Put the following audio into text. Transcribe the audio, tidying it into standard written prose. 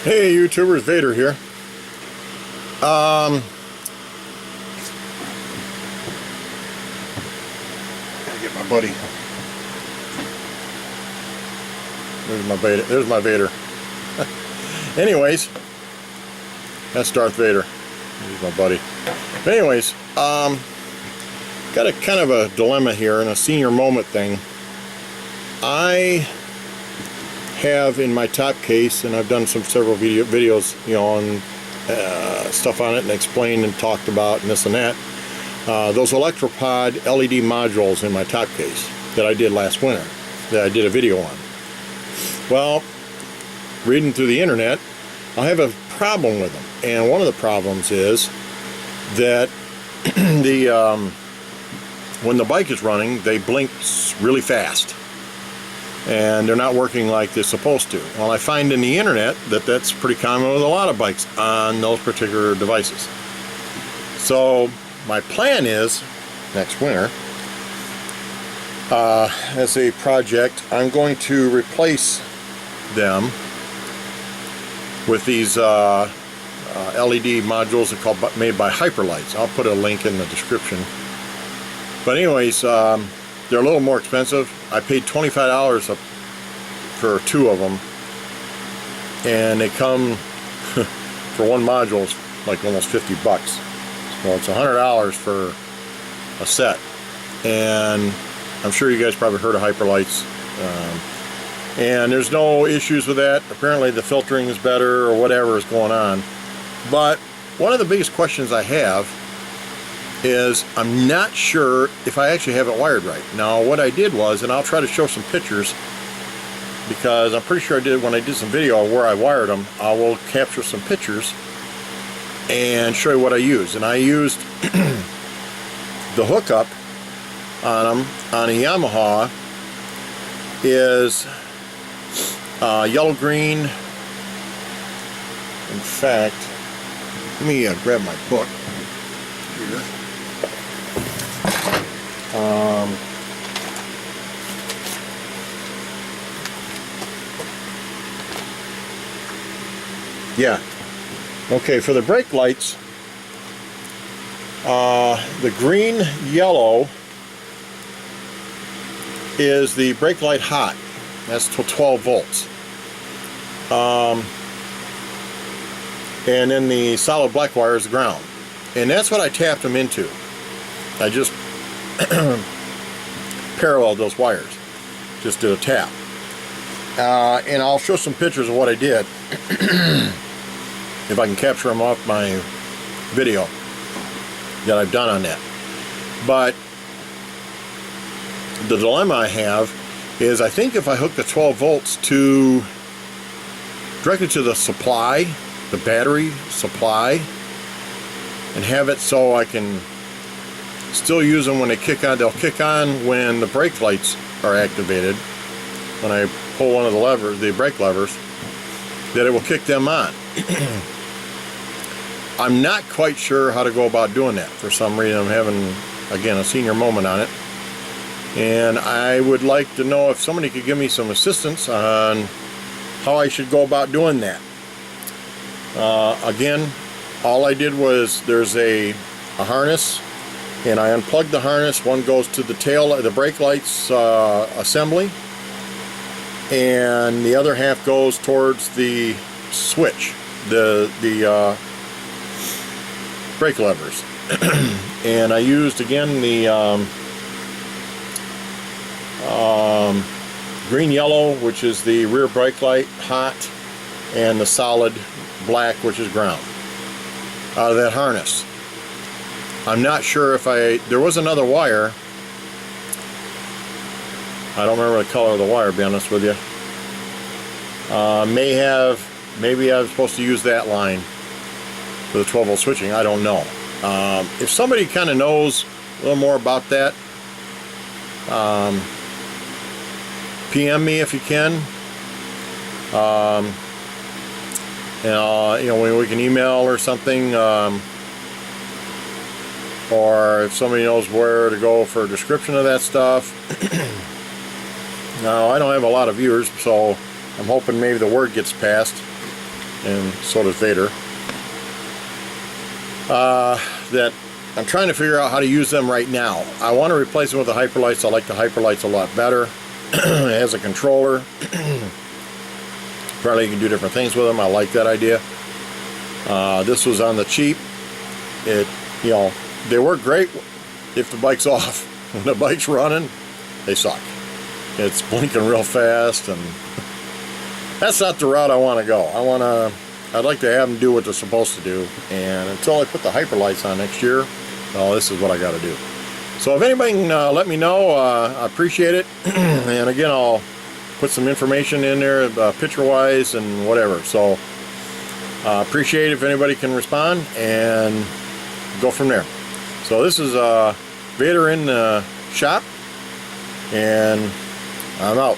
Hey YouTubers, Vader here. Gotta get my buddy. There's my Vader. Anyways, that's Darth Vader. He's my buddy. But anyways, got a kind of a dilemma here and a senior moment thing. I have in my top case, and I've done several videos, you know, on stuff on it and explained and talked about and this and that. Those ElectroPod LED modules in my top case that I did last winter, that I did a video on. Well, reading through the internet, I have a problem with them, and one of the problems is that when the bike is running, they blink really fast, and they're not working like they're supposed to. Well, I find in the internet that that's pretty common with a lot of bikes on those particular devices. So my plan is, next winter, as a project, I'm going to replace them with these LED modules made by HyperLites. I'll put a link in the description. But anyways, they're a little more expensive. I paid $25 for two of them, and they come for one module is like almost 50 bucks. So it's $100 for a set. And I'm sure you guys probably heard of HyperLites. And there's no issues with that. Apparently the filtering is better or whatever is going on. But one of the biggest questions I have is I'm not sure if I actually have it wired right. Now what I did was, and I'll try to show some pictures, because I'm pretty sure I did when I did some video where I wired them. I will capture some pictures and show you what I used. And I used the hookup on them on a Yamaha is yellow green. In fact, let me grab my book here. Yeah. Okay, for the brake lights, the green yellow is the brake light hot. That's 12 volts. And then the solid black wire is the ground. And that's what I tapped them into. I just paralleled those wires. Just did a tap. And I'll show some pictures of what I did. If I can capture them off my video that I've done on that. But the dilemma I have is, I think if I hook the 12 volts directly to the supply, the battery supply, and have it so I can still use them when they kick on. They'll kick on when the brake lights are activated. When I pull one of the levers, the brake levers, that it will kick them on. I'm not quite sure how to go about doing that. For some reason I'm having, again, a senior moment on it. And I would like to know if somebody could give me some assistance on how I should go about doing that. Again, all I did was, there's a harness, and I unplugged the harness. One goes to the tail, the brake lights assembly, and the other half goes towards the switch, the brake levers. And I used, again, the green yellow, which is the rear brake light hot, and the solid black, which is ground, out of that harness. I'm not sure if there was another wire. I don't remember the color of the wire, to be honest with you. Maybe I was supposed to use that line for the 12 volt switching. I don't know. If somebody kind of knows a little more about that, PM me if you can. You know, we can email or something, or if somebody knows where to go for a description of that stuff. Now, I don't have a lot of viewers, so I'm hoping maybe the word gets passed. and so does Vader. That I'm trying to figure out how to use them right now. I want to replace them with the HyperLites. I like the HyperLites a lot better. As a controller, apparently you can do different things with them. I like that idea. This was on the cheap. You know, they work great if the bike's off. When the bike's running, they suck. It's blinking real fast, and that's not the route I want to go. I'd like to have them do what they're supposed to do, and until I put the HyperLites on next year, well, this is what I got to do. So if anybody can let me know, I appreciate it. And again, I'll put some information in there, picture-wise and whatever. So appreciate it if anybody can respond, and go from there. So this is Vader in the shop, and I'm out.